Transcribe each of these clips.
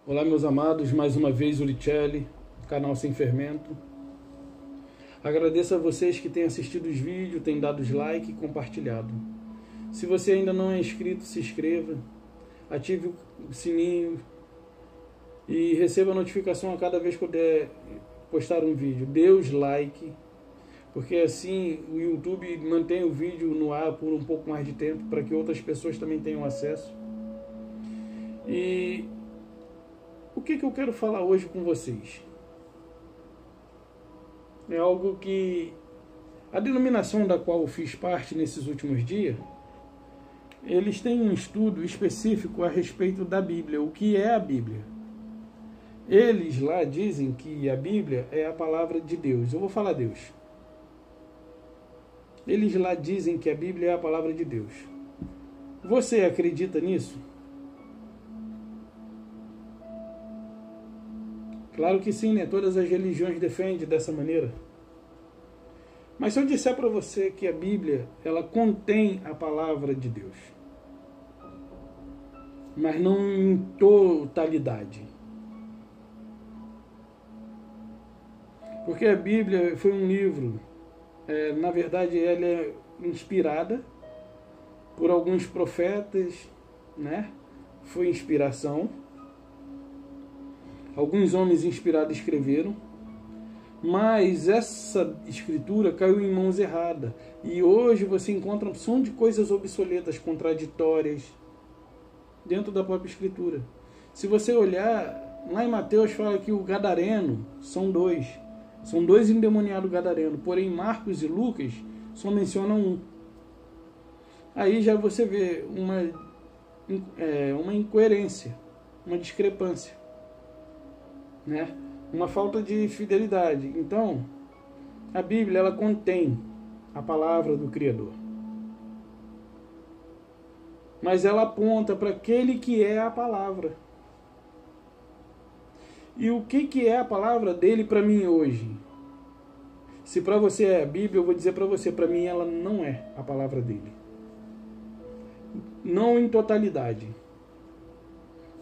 Olá, meus amados, mais uma vez Uricelli, canal Sem Fermento. Agradeço a vocês que têm assistido os vídeos, têm dado like e compartilhado. Se você ainda não é inscrito, se inscreva, ative o sininho e receba a notificação a cada vez que eu der postar um vídeo. Dê os like, porque assim o YouTube mantém o vídeo no ar por um pouco mais de tempo, para que outras pessoas também tenham acesso. E o que eu quero falar hoje com vocês? É algo que a denominação da qual eu fiz parte nesses últimos dias, eles têm um estudo específico a respeito da Bíblia, o que é a Bíblia. Eles lá dizem que a Bíblia é a palavra de Deus. Eu vou falar Deus. Eles lá dizem que a Bíblia é a palavra de Deus. Você acredita nisso? Claro que sim, né? Todas as religiões defendem dessa maneira. Mas se eu disser para você que a Bíblia, ela contém a palavra de Deus, mas não em totalidade. Porque a Bíblia foi um livro, na verdade ela é inspirada por alguns profetas, né? Foi inspiração. Alguns homens inspirados escreveram, mas essa escritura caiu em mãos erradas. E hoje você encontra uma opção de coisas obsoletas, contraditórias, dentro da própria escritura. Se você olhar, lá em Mateus fala que o gadareno são dois endemoniados gadarenos, porém Marcos e Lucas só mencionam um. Aí já você vê uma incoerência, uma discrepância, né? Uma falta de fidelidade. Então, a Bíblia, ela contém a palavra do Criador, mas ela aponta para aquele que é a palavra. E o que é a palavra dele para mim hoje? Se para você é a Bíblia, eu vou dizer para você, para mim ela não é a palavra dele. Não em totalidade.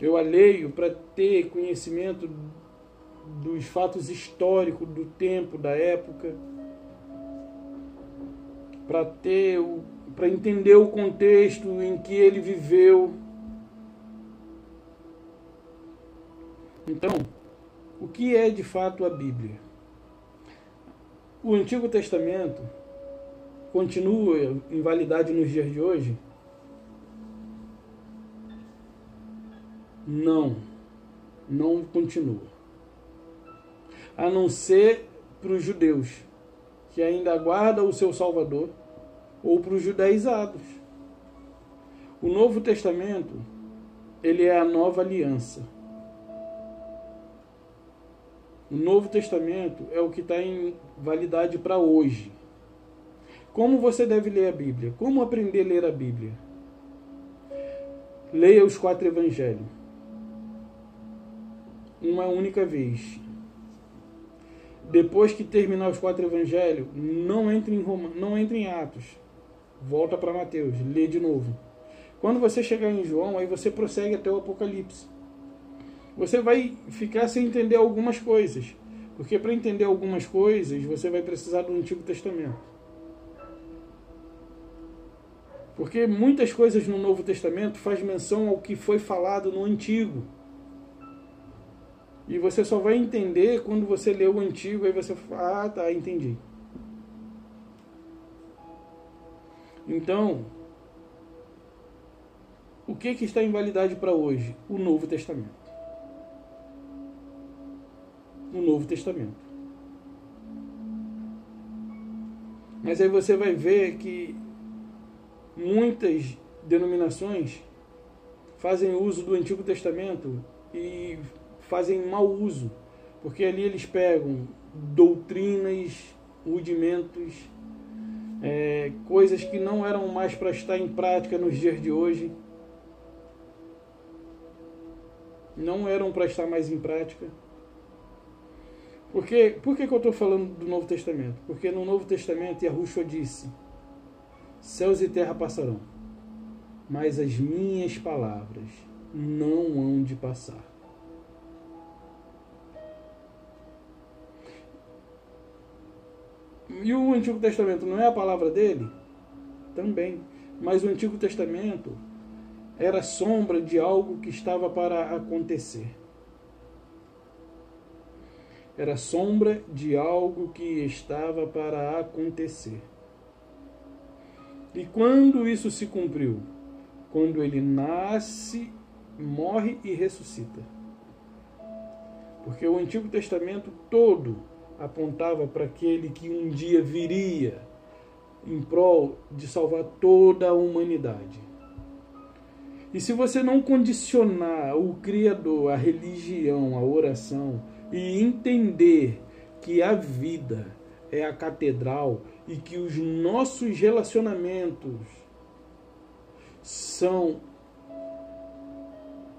Eu a leio para ter conhecimento dos fatos históricos do tempo, da época, para entender o contexto em que ele viveu. Então, o que é de fato a Bíblia? O Antigo Testamento continua em validade nos dias de hoje? Não continua. A não ser para os judeus, que ainda aguardam o seu Salvador, ou para os judaizados. O Novo Testamento, ele é a nova aliança. O Novo Testamento é o que está em validade para hoje. Como você deve ler a Bíblia? Como aprender a ler a Bíblia? Leia os 4 evangelhos. Uma única vez. Depois que terminar os 4 evangelhos, não entre em Atos. Volta para Mateus, lê de novo. Quando você chegar em João, aí você prossegue até o Apocalipse. Você vai ficar sem entender algumas coisas. Porque para entender algumas coisas, você vai precisar do Antigo Testamento. Porque muitas coisas no Novo Testamento faz menção ao que foi falado no Antigo. E você só vai entender quando você lê o Antigo, aí você fala, tá, entendi. Então, o que está em validade para hoje? O Novo Testamento. O Novo Testamento. Mas aí você vai ver que muitas denominações fazem uso do Antigo Testamento e fazem mau uso, porque ali eles pegam doutrinas, rudimentos, coisas que não eram mais para estar em prática nos dias de hoje, não eram para estar mais em prática. Por que eu estou falando do Novo Testamento? Porque no Novo Testamento Yahushua disse: céus e terra passarão, mas as minhas palavras não hão de passar. E o Antigo Testamento não é a palavra dele? Também. Mas o Antigo Testamento era sombra de algo que estava para acontecer. Era sombra de algo que estava para acontecer. E quando isso se cumpriu? Quando ele nasce, morre e ressuscita. Porque o Antigo Testamento todo apontava para aquele que um dia viria em prol de salvar toda a humanidade. E se você não condicionar o Criador, a religião, a oração, e entender que a vida é a catedral e que os nossos relacionamentos são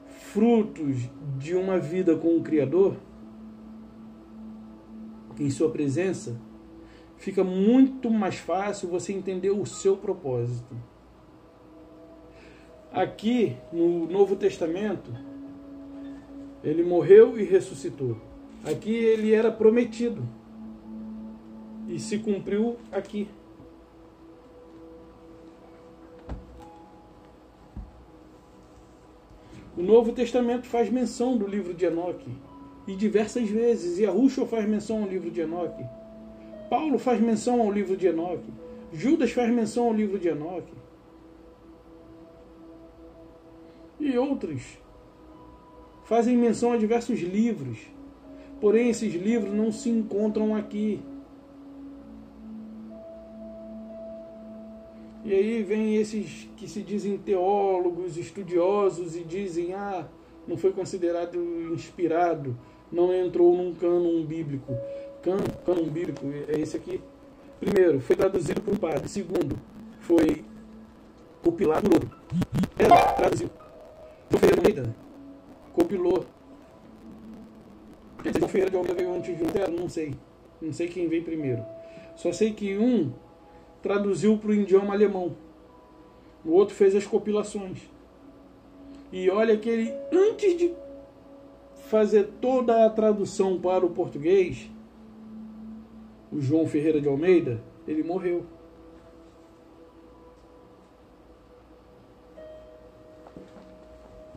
frutos de uma vida com o Criador, em sua presença, fica muito mais fácil você entender o seu propósito. Aqui no Novo Testamento, ele morreu e ressuscitou. Aqui ele era prometido e se cumpriu aqui. O Novo Testamento faz menção do livro de Enoque, e diversas vezes. Yahushua faz menção ao livro de Enoque. Paulo faz menção ao livro de Enoque. Judas faz menção ao livro de Enoque. E outros fazem menção a diversos livros. Porém, esses livros não se encontram aqui. E aí vem esses que se dizem teólogos, estudiosos, e dizem, não foi considerado inspirado, não entrou num cânon bíblico. Cânon bíblico é esse aqui. Primeiro, foi traduzido por um padre. Segundo, foi compilado por outro. Ela traduziu. João Ferreira de Almeida compilou. Quer dizer, João Ferreira de Almeida veio antes de Lutero? Não sei. Não sei quem veio primeiro. Só sei que um traduziu para o idioma alemão. O outro fez as compilações. E olha que ele, antes de fazer toda a tradução para o português, o João Ferreira de Almeida, ele morreu.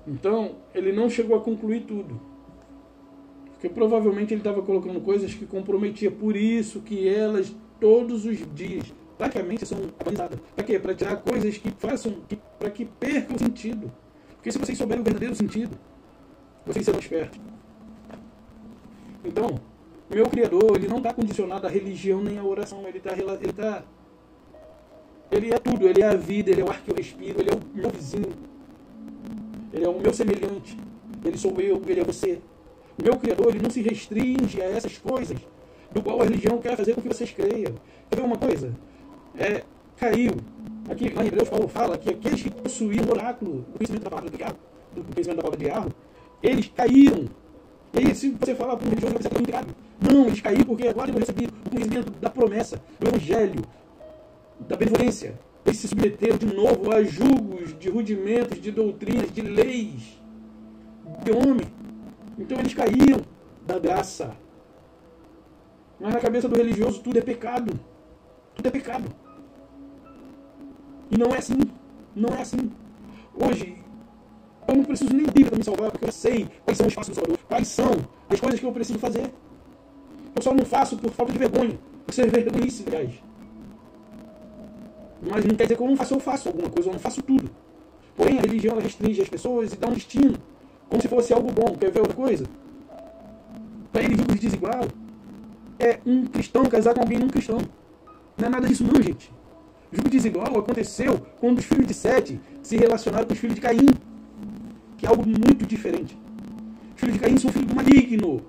Então, ele não chegou a concluir tudo. Porque provavelmente ele estava colocando coisas que comprometia. Por isso que elas, todos os dias, praticamente são atualizadas. Para quê? Para tirar coisas que façam, para que percam o sentido. Porque se vocês souberem o verdadeiro sentido, vocês serão espertos. Então, meu Criador, ele não está condicionado à religião nem à oração. Ele é tudo. Ele é a vida, ele é o ar que eu respiro, ele é o meu vizinho. Ele é o meu semelhante. Ele sou eu, ele é você. O meu Criador, ele não se restringe a essas coisas do qual a religião quer fazer com que vocês creiam. Quer ver uma coisa? Caiu. Aqui, lá em Hebreus, Paulo fala que aqueles que possuíam o oráculo do conhecimento da palavra de Yahweh, eles caíram. E aí, se você falar para um religioso, você está ligado. Não, eles caíram porque agora eles receberam o conhecimento da promessa, do evangelho, da benevolência. Eles se submeteram de novo a julgos, de rudimentos, de doutrinas, de leis, de homem. Então eles caíram da graça. Mas na cabeça do religioso tudo é pecado. Tudo é pecado. E não é assim. Não é assim. Hoje, eu não preciso nem de Bíblia para me salvar, porque eu sei quais são os passos do Salvador, quais são as coisas que eu preciso fazer. Eu só não faço por falta de vergonha, por ser vergonhice, aliás. Mas não quer dizer que eu não faço, eu faço alguma coisa, eu não faço tudo. Porém, a religião ela restringe as pessoas e dá um destino, como se fosse algo bom. Quer ver outra coisa? Para ele, julgo desigual é um cristão casar com alguém não cristão. Não é nada disso não, gente. Julgo desigual aconteceu quando os filhos de Sete se relacionaram com os filhos de Caim, que é algo muito diferente. Os filhos de Caim são filhos do maligno.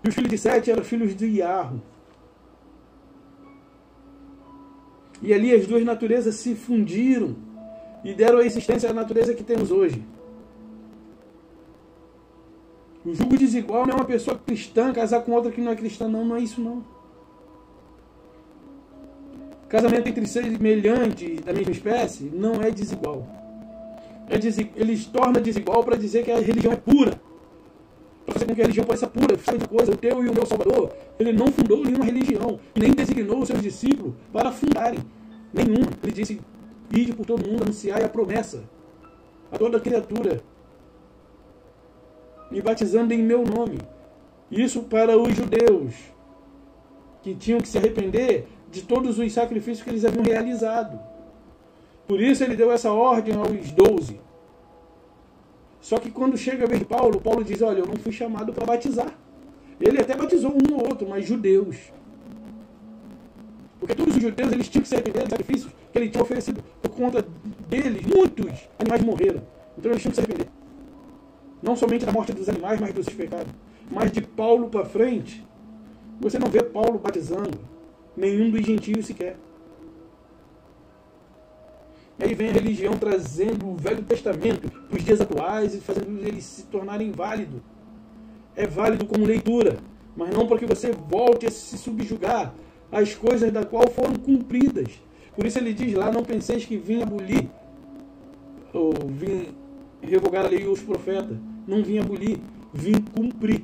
E os filhos de Sete eram filhos de Iarro. E ali as duas naturezas se fundiram e deram a existência à natureza que temos hoje. O julgo desigual não é uma pessoa cristã casar com outra que não é cristã, não. Não é isso, não. Casamento entre semelhantes da mesma espécie não é desigual. Eles tornam desigual para dizer que a religião é pura. Para fazer com que a religião pode ser pura, sabe de coisa, o teu e o meu Salvador. Ele não fundou nenhuma religião, nem designou os seus discípulos para fundarem nenhuma. Ele disse, ide por todo mundo, anunciai a promessa a toda criatura, e batizando em meu nome. Isso para os judeus, que tinham que se arrepender de todos os sacrifícios que eles haviam realizado. Por isso ele deu essa ordem aos 12. Só que quando chega a vez de Paulo, Paulo diz, olha, eu não fui chamado para batizar. Ele até batizou um ou outro, mas judeus. Porque todos os judeus eles tinham que se arrepender dos sacrifícios que ele tinha oferecido. Por conta deles, muitos animais morreram. Então eles tinham que se arrepender. Não somente da morte dos animais, mas dos seus pecados. Mas de Paulo para frente, você não vê Paulo batizando nenhum dos gentios sequer. Aí vem a religião trazendo o Velho Testamento para os dias atuais e fazendo eles se tornarem válidos. É válido como leitura, mas não para que você volte a se subjugar às coisas da qual foram cumpridas. Por isso ele diz lá, não penseis que vim abolir, ou vim revogar a lei e os profetas. Não vim abolir, vim cumprir.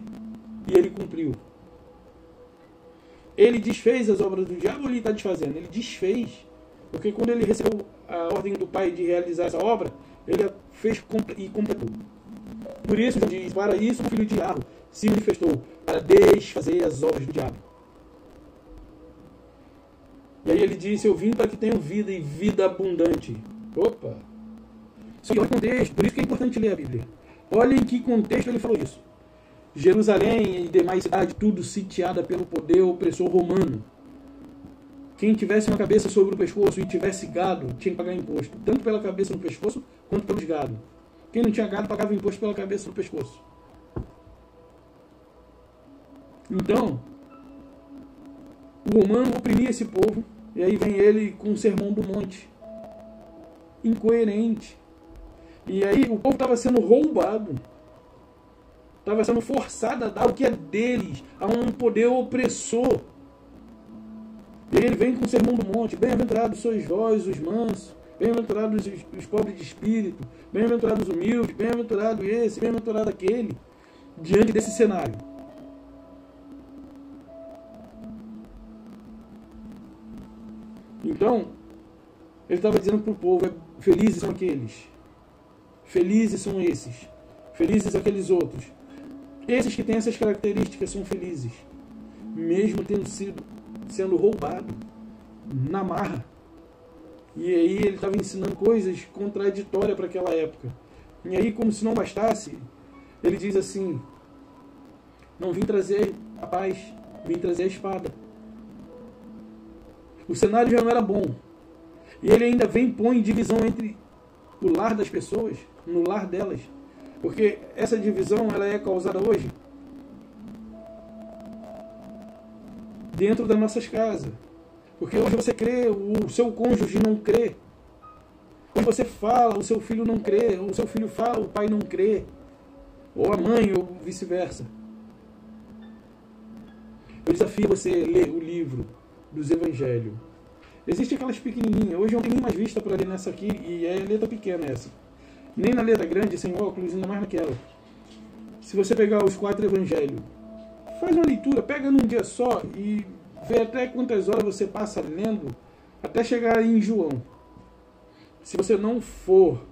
E ele cumpriu. Ele desfez as obras do diabo ou ele está desfazendo? Ele desfez. Porque quando ele recebeu a ordem do Pai de realizar essa obra, ele a fez e completou. Por isso, diz, para isso o filho do diabo se manifestou, para desfazer as obras do diabo. E aí ele disse, eu vim para que tenham vida e vida abundante. Opa! Só que olha o contexto, por isso que é importante ler a Bíblia. Olha em que contexto ele falou isso. Jerusalém e demais cidades, tudo sitiada pelo poder opressor romano. Quem tivesse uma cabeça sobre o pescoço e tivesse gado, tinha que pagar imposto. Tanto pela cabeça no pescoço, quanto pelos gado. Quem não tinha gado, pagava imposto pela cabeça no pescoço. Então, o romano oprimia esse povo, e aí vem ele com o sermão do monte. Incoerente. E aí o povo estava sendo roubado. Estava sendo forçado a dar o que é deles, a um poder opressor. E ele vem com o sermão do monte, bem-aventurados sois vós, os mansos, bem-aventurados os pobres de espírito, bem-aventurados os humildes, bem-aventurado esse, bem-aventurado aquele, diante desse cenário. Então, ele estava dizendo para o povo, felizes são aqueles, felizes são esses, felizes aqueles outros. Esses que têm essas características são felizes, mesmo sendo roubado na marra. E aí ele estava ensinando coisas contraditórias para aquela época. E aí, como se não bastasse, ele diz assim, não vim trazer a paz, vim trazer a espada. O cenário já não era bom. E ele ainda vem e põe divisão entre o lar das pessoas, no lar delas. Porque essa divisão ela é causada hoje dentro das nossas casas. Porque hoje você crê, o seu cônjuge não crê. Quando você fala, o seu filho não crê. O seu filho fala, o pai não crê. Ou a mãe, ou vice-versa. Eu desafio você a ler o livro dos Evangelhos. Existem aquelas pequenininhas. Hoje eu não tenho nem mais vista para ler nessa aqui. E é letra pequena essa. Nem na letra grande, sem óculos, ainda mais naquela. Se você pegar os 4 Evangelhos, faz uma leitura, pega num dia só e vê até quantas horas você passa lendo, até chegar em João. Se você não for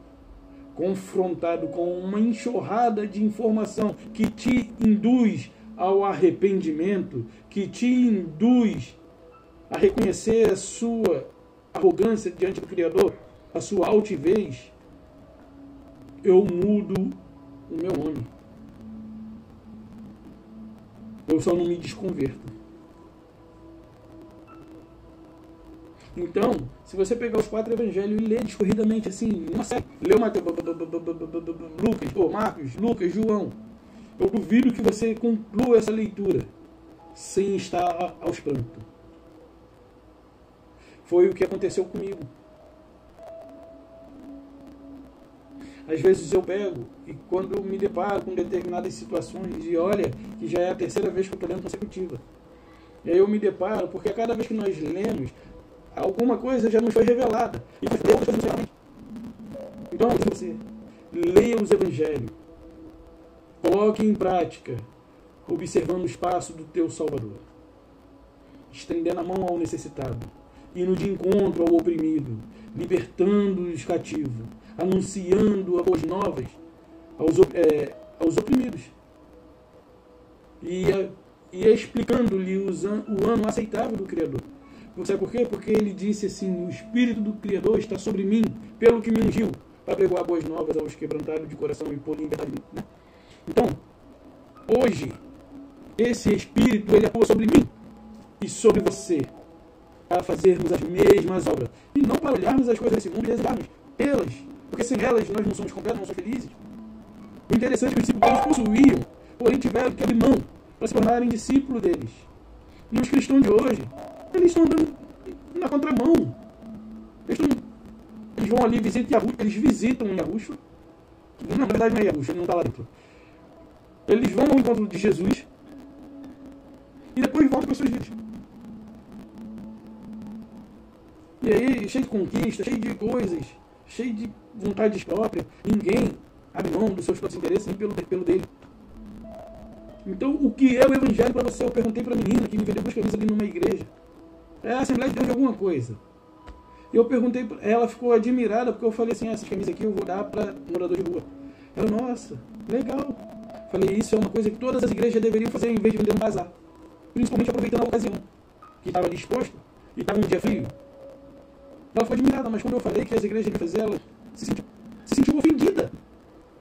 confrontado com uma enxurrada de informação que te induz ao arrependimento, que te induz a reconhecer a sua arrogância diante do Criador, a sua altivez, eu mudo o meu nome. Eu só não me desconverto. Então, se você pegar os 4 evangelhos e ler discorridamente assim, uma série, lê Mateus, Lucas, Marcos, Lucas, João, eu duvido que você conclua essa leitura sem estar aos prantos. Foi o que aconteceu comigo. Às vezes eu pego e quando eu me deparo com determinadas situações, e olha que já é a 3ª vez que eu estou lendo consecutiva. E aí eu me deparo, porque a cada vez que nós lemos, alguma coisa já nos foi revelada. E então, você leia os evangelhos, coloque em prática, observando o espaço do teu Salvador, estendendo a mão ao necessitado, indo de encontro ao oprimido, libertando os cativos, anunciando as boas novas aos oprimidos, e explicando-lhe o ano aceitável do Criador. Sabe por quê? Porque ele disse assim: o Espírito do Criador está sobre mim, pelo que me ungiu, para pregoar boas novas aos quebrantados de coração e pôr em liberdade. Então, hoje, esse Espírito, ele atua sobre mim e sobre você, para fazermos as mesmas obras, e não para olharmos as coisas desse mundo e desejarmos pelas, porque sem elas nós não somos completos, não somos felizes. O interessante é que os discípulos eles possuíam, porém tiveram que abrir mão para se tornarem discípulos deles. E os cristãos de hoje, eles estão andando na contramão. Eles vão ali, eles visitam Yahushua. Na verdade não é Yahushua, ele não está lá dentro. Eles vão ao encontro de Jesus e depois voltam para as suas vidas. E aí, cheio de conquista, cheio de coisas, cheio de vontade própria, ninguém abre mão dos seus próprios interesses nem pelo dele. Então, o que é o Evangelho para você? Eu perguntei para a menina que me vendeu 2 camisas ali numa igreja. É a Assembleia de Deus de alguma coisa. Eu perguntei, ela ficou admirada, porque eu falei assim: essas camisas aqui eu vou dar para morador de rua. Ela, nossa, legal. Falei, isso é uma coisa que todas as igrejas deveriam fazer em vez de vender um bazar. Principalmente aproveitando a ocasião, que estava disposto e estava um dia frio. Ela ficou admirada, mas quando eu falei que as igrejas deveriam fazer, ela se sentiu ofendida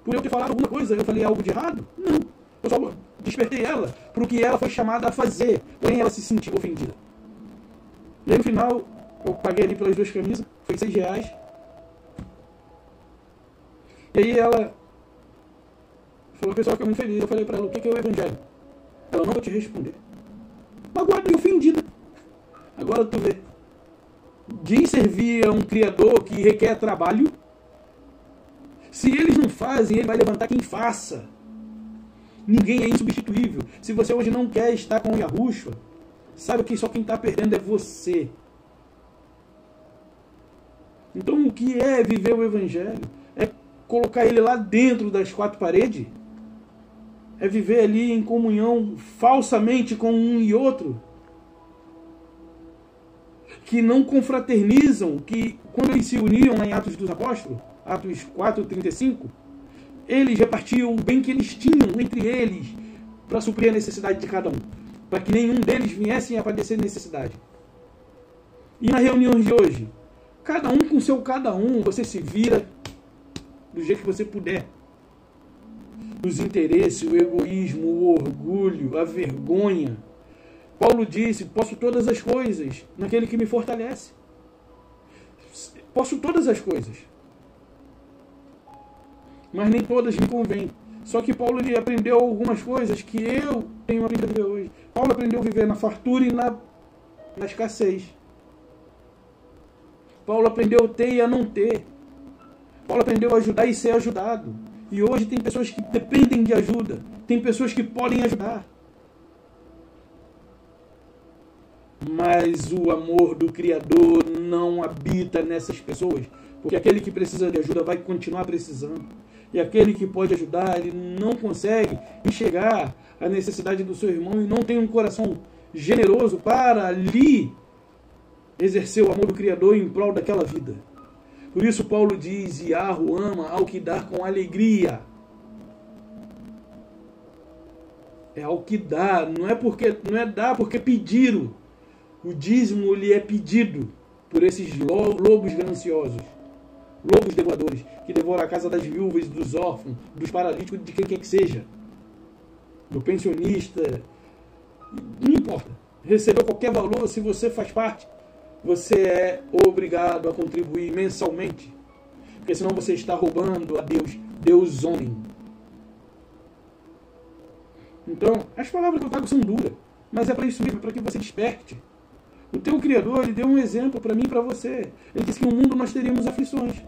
por eu ter falado alguma coisa. Eu falei algo de errado? Não. Eu só despertei ela para o que ela foi chamada a fazer, porém ela se sentiu ofendida. E aí no final, eu paguei ali pelas 2 camisas, foi R$6. E aí ela falou, pessoal, que é muito feliz. Eu falei para ela, o que é o Evangelho? Ela, não vou te responder. Magoada e ofendida. Agora tu vê. Diz servir a um Criador que requer trabalho. Se eles não fazem, ele vai levantar quem faça. Ninguém é insubstituível. Se você hoje não quer estar com o Yahushua, sabe que só quem está perdendo é você. Então o que é viver o Evangelho? É colocar ele lá dentro das 4 paredes? É viver ali em comunhão falsamente com um e outro? Que não confraternizam, que quando eles se uniam em Atos dos Apóstolos, Atos 4:35, eles repartiam o bem que eles tinham entre eles para suprir a necessidade de cada um, para que nenhum deles viesse a padecer necessidade. E na reunião de hoje, cada um com seu cada um, você se vira do jeito que você puder. Os interesses, o egoísmo, o orgulho, a vergonha. Paulo disse, posso todas as coisas naquele que me fortalece. Posso todas as coisas. Mas nem todas me convêm. Só que Paulo ele aprendeu algumas coisas que eu tenho aprendido a viver hoje. Paulo aprendeu a viver na fartura e na escassez. Paulo aprendeu a ter e a não ter. Paulo aprendeu a ajudar e ser ajudado. E hoje tem pessoas que dependem de ajuda. Tem pessoas que podem ajudar. Mas o amor do Criador não habita nessas pessoas. Porque aquele que precisa de ajuda vai continuar precisando. E aquele que pode ajudar, ele não consegue enxergar a necessidade do seu irmão e não tem um coração generoso para ali exercer o amor do Criador em prol daquela vida. Por isso Paulo diz, Yahu ama ao que dá com alegria. É ao que dá, não é dar porque pediram. O dízimo lhe é pedido por esses lobos gananciosos, lobos devoradores, que devoram a casa das viúvas, dos órfãos, dos paralíticos, de quem quer que seja, do pensionista, não importa. Recebeu qualquer valor, se você faz parte, você é obrigado a contribuir mensalmente, porque senão você está roubando a Deus homem. Então, as palavras que eu trago são duras, mas é para isso mesmo, para que você desperte. O teu Criador, ele deu um exemplo para mim e para você. Ele disse que no mundo nós teríamos aflições,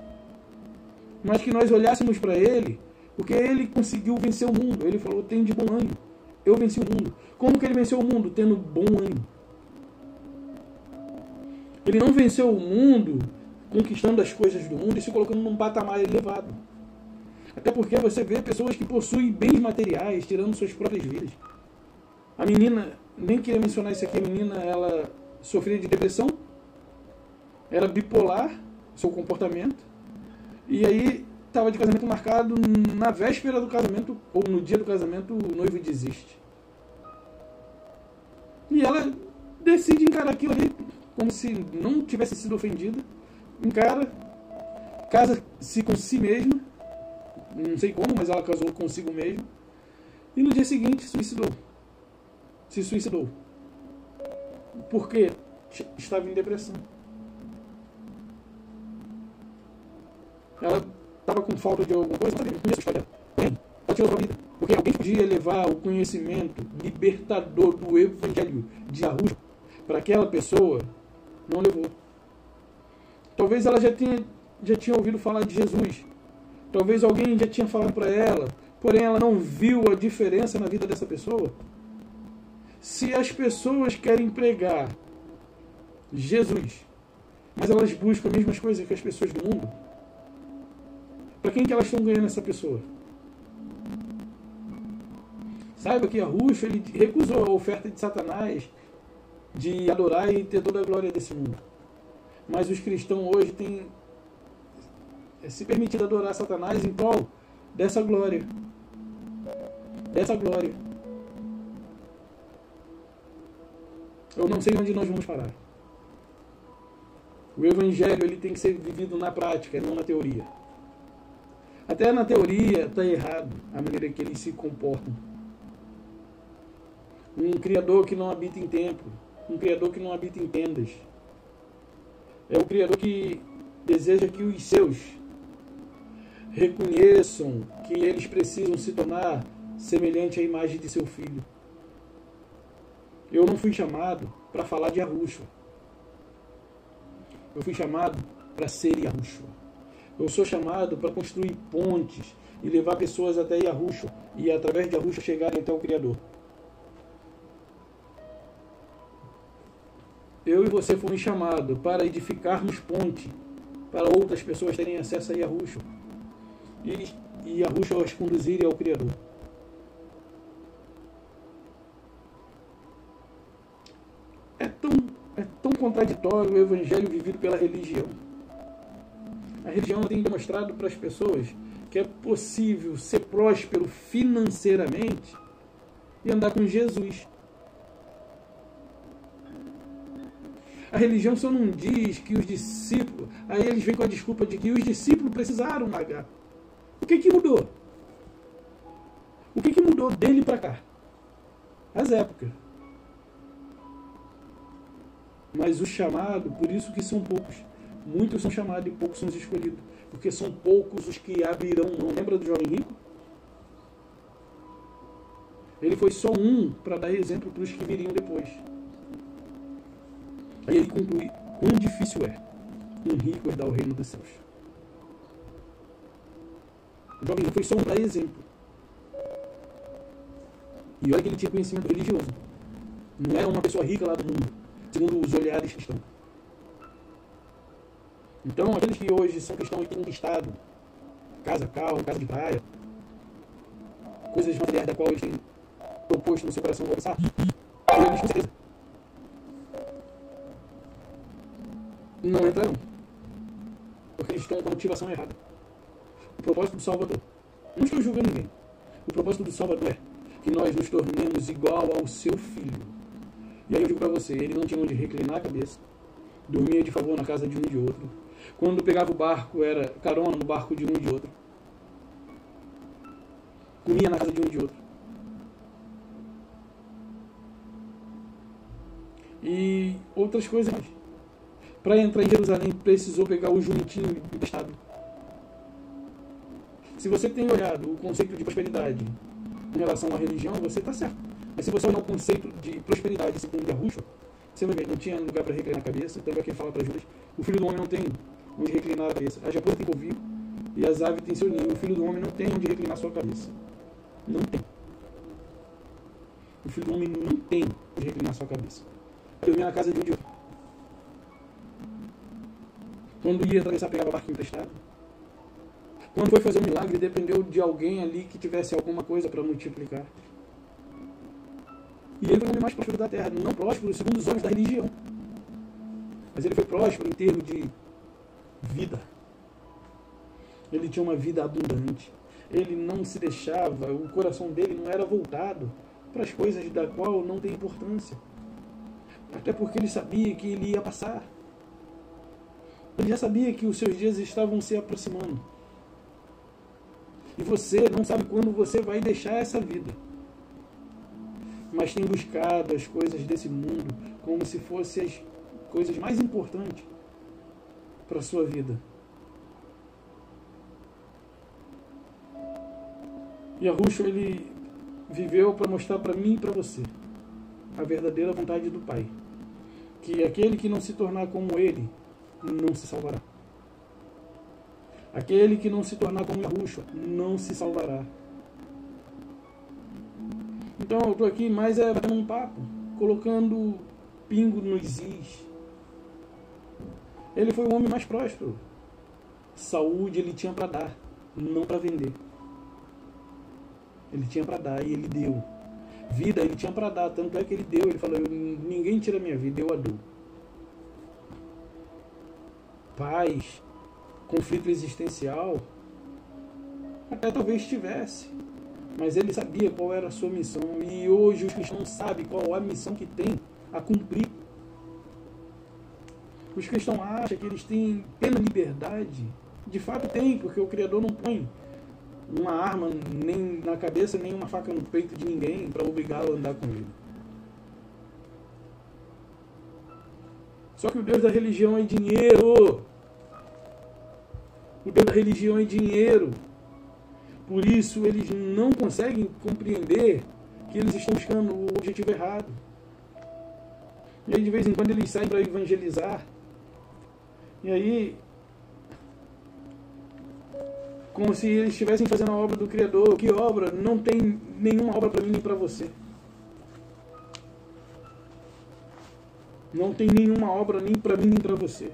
mas que nós olhássemos para ele, porque ele conseguiu vencer o mundo. Ele falou, tem de bom ânimo, eu venci o mundo. Como que ele venceu o mundo? Tendo bom ânimo. Ele não venceu o mundo conquistando as coisas do mundo e se colocando num patamar elevado. Até porque você vê pessoas que possuem bens materiais tirando suas próprias vidas. A menina, nem queria mencionar isso aqui, a menina, ela sofria de depressão, era bipolar, seu comportamento, e aí estava de casamento marcado, na véspera do casamento, ou no dia do casamento, o noivo desiste. E ela decide encarar aquilo ali como se não tivesse sido ofendida, encara, casa-se com si mesma, não sei como, mas ela casou consigo mesma, e no dia seguinte se suicidou. Porque estava em depressão. Ela estava com falta de alguma coisa, não conheço a história dela. Ela tirou a vida. Porque alguém podia levar o conhecimento libertador do Evangelho de Arusha para aquela pessoa, não levou. Talvez ela já tinha ouvido falar de Jesus. Talvez alguém já tinha falado para ela, porém ela não viu a diferença na vida dessa pessoa. Se as pessoas querem pregar Jesus, mas elas buscam as mesmas coisas que as pessoas do mundo, para quem que elas estão ganhando essa pessoa? Saiba que Arusha, ele recusou a oferta de Satanás de adorar e ter toda a glória desse mundo. Mas os cristãos hoje têm se permitido adorar Satanás em prol dessa glória. Dessa glória. Eu não sei onde nós vamos parar. O Evangelho, ele tem que ser vivido na prática, não na teoria. Até na teoria está errado a maneira que eles se comportam. Um Criador que não habita em templo, um Criador que não habita em tendas. É o Criador que deseja que os seus reconheçam que eles precisam se tornar semelhante à imagem de seu Filho. Eu não fui chamado para falar de Arusha. Eu fui chamado para ser Arusha. Eu sou chamado para construir pontes e levar pessoas até Arusha e através de Arusha chegarem até o Criador. Eu e você fomos chamados para edificarmos ponte para outras pessoas terem acesso a Arusha e Arusha os conduzirem ao Criador. É tão contraditório o Evangelho vivido pela religião. A religião tem demonstrado para as pessoas que é possível ser próspero financeiramente e andar com Jesus. A religião só não diz que os discípulos... Aí eles vêm com a desculpa de que os discípulos precisaram largar. O que mudou? O que mudou dele para cá? As épocas. Mas o chamado, por isso que são poucos. Muitos são chamados e poucos são os escolhidos. Porque são poucos os que abrirão mão. Lembra do jovem rico? Ele foi só um para dar exemplo para os que viriam depois. Aí ele conclui: quão difícil é um rico herdar o reino dos céus. O jovem rico foi só um para dar exemplo. E olha que ele tinha conhecimento religioso. Não era uma pessoa rica lá do mundo, segundo os olhares cristãos. Então, aqueles que hoje são cristãos e têm conquistado casa, carro, casa de praia, coisas materiais da qual eles têm proposto no seu coração alcançar, eles com certeza não entrarão, porque eles estão com a motivação errada. O propósito do Salvador, não estou julgando ninguém, o propósito do Salvador é que nós nos tornemos igual ao seu Filho. E aí eu digo para você, ele não tinha onde reclinar a cabeça, dormia de favor na casa de um e de outro. Quando pegava o barco, era carona no barco de um e de outro. Comia na casa de um e de outro. E outras coisas mais. Para entrar em Jerusalém, precisou pegar o jumentinho emprestado. Se você tem olhado o conceito de prosperidade em relação à religião, você está certo. Mas se você olhar o conceito de prosperidade segundo Arusha, você vai ver, não tinha lugar para reclinar a cabeça. Então aqui fala para Judas: o filho do homem não tem onde reclinar a cabeça. A japosa tem covil e as aves têm seu ninho. O filho do homem não tem onde reclinar sua cabeça. Não tem. O filho do homem não tem onde reclinar sua cabeça. Dormia na casa de um de outro. Quando ia atravessar, pegava barco emprestado. Quando foi fazer um milagre, dependeu de alguém ali que tivesse alguma coisa para multiplicar. E ele foi o homem mais próspero da terra. Não próspero segundo os olhos da religião, mas ele foi próspero em termos de vida. Ele tinha uma vida abundante. Ele não se deixava, o coração dele não era voltado para as coisas da qual não tem importância. Até porque ele sabia que ele ia passar. Ele já sabia que os seus dias estavam se aproximando. E você não sabe quando você vai deixar essa vida. Mas tem buscado as coisas desse mundo como se fossem as coisas mais importantes para a sua vida. Yahushua, ele viveu para mostrar para mim e para você a verdadeira vontade do Pai. Que aquele que não se tornar como ele, não se salvará. Aquele que não se tornar como Yahushua, não se salvará. Então eu estou aqui mais batendo um papo, colocando pingo nos is. Ele foi o homem mais próspero. Saúde ele tinha para dar, não para vender. Ele tinha para dar e ele deu. Vida ele tinha para dar, tanto é que ele deu. Ele falou, ninguém tira minha vida, eu a dou. Paz, conflito existencial, até talvez tivesse, mas ele sabia qual era a sua missão. E hoje os cristãos sabem qual a missão que tem a cumprir. Os cristãos acham que eles têm plena liberdade. De fato tem, porque o Criador não põe uma arma nem na cabeça, nem uma faca no peito de ninguém para obrigá-lo a andar com ele. Só que o Deus da religião é dinheiro. O Deus da religião é dinheiro. Por isso eles não conseguem compreender que eles estão buscando o objetivo errado. E aí de vez em quando eles saem para evangelizar. E aí, como se eles estivessem fazendo a obra do Criador. Que obra? Não tem nenhuma obra para mim nem para você. Não tem nenhuma obra nem para mim nem para você.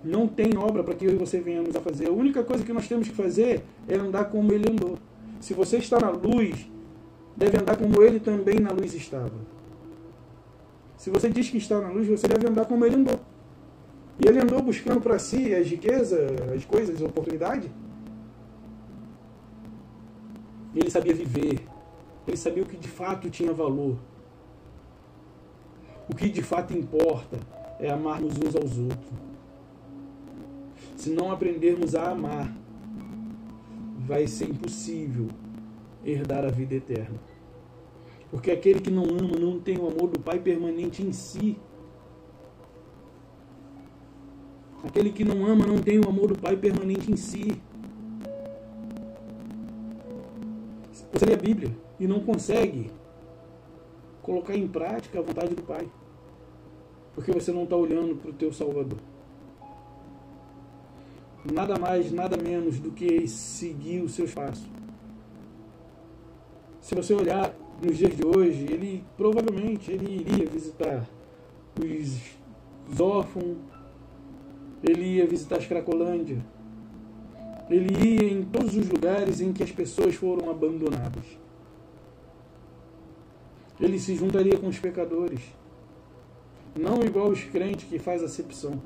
Não tem obra para que eu e você venhamos a fazer. A única coisa que nós temos que fazer é andar como ele andou. Se você está na luz, deve andar como ele também na luz estava. Se você diz que está na luz, você deve andar como ele andou. E ele andou buscando para si as riquezas, as coisas, as oportunidades. Ele sabia viver. Ele sabia o que de fato tinha valor. O que de fato importa é amarmos uns aos outros. Se não aprendermos a amar, vai ser impossível herdar a vida eterna. Porque aquele que não ama não tem o amor do Pai permanente em si. Aquele que não ama não tem o amor do Pai permanente em si. Você lê a Bíblia e não consegue colocar em prática a vontade do Pai. Porque você não está olhando para o teu Salvador. Nada mais, nada menos do que seguir os seus passos. Se você olhar nos dias de hoje, ele provavelmente iria visitar os órfãos, ele ia visitar as Cracolândia, ele ia em todos os lugares em que as pessoas foram abandonadas. Ele se juntaria com os pecadores, não igual os crentes que faz acepção,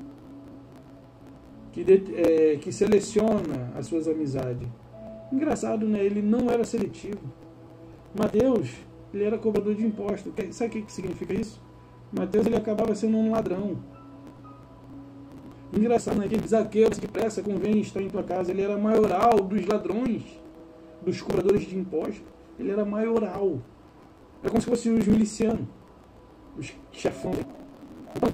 que seleciona as suas amizades. Engraçado, né? Ele não era seletivo. Mateus, ele era cobrador de impostos. Sabe o que significa isso? Mateus, ele acabava sendo um ladrão. Engraçado, né? Aquele Zaqueu, que pressa, convém estar em tua casa. Ele era maioral dos ladrões, dos cobradores de impostos. Ele era maioral. É como se fossem os milicianos, os chefões. Então,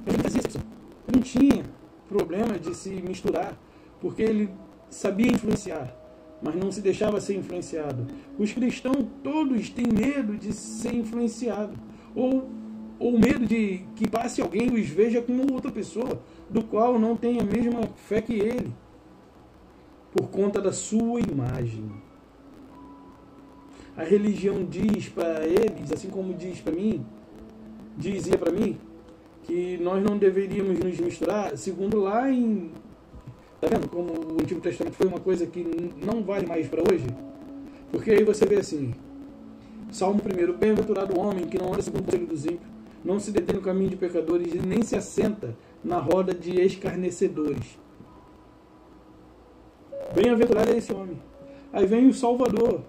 ele fazia isso. Ele não tinha problema de se misturar, porque ele sabia influenciar, mas não se deixava ser influenciado. Os cristãos todos têm medo de ser influenciado, ou medo de que passe alguém e os veja como outra pessoa, do qual não tem a mesma fé que ele, por conta da sua imagem. A religião diz para eles, assim como diz para mim, dizia para mim, que nós não deveríamos nos misturar, segundo lá em... Tá vendo como o Antigo Testamento foi uma coisa que não vale mais para hoje? Porque aí você vê assim, Salmo 1. Bem-aventurado o homem que não anda segundo o conselho dos ímpios, não se detém no caminho de pecadores e nem se assenta na roda de escarnecedores. Bem-aventurado é esse homem. Aí vem o Salvador.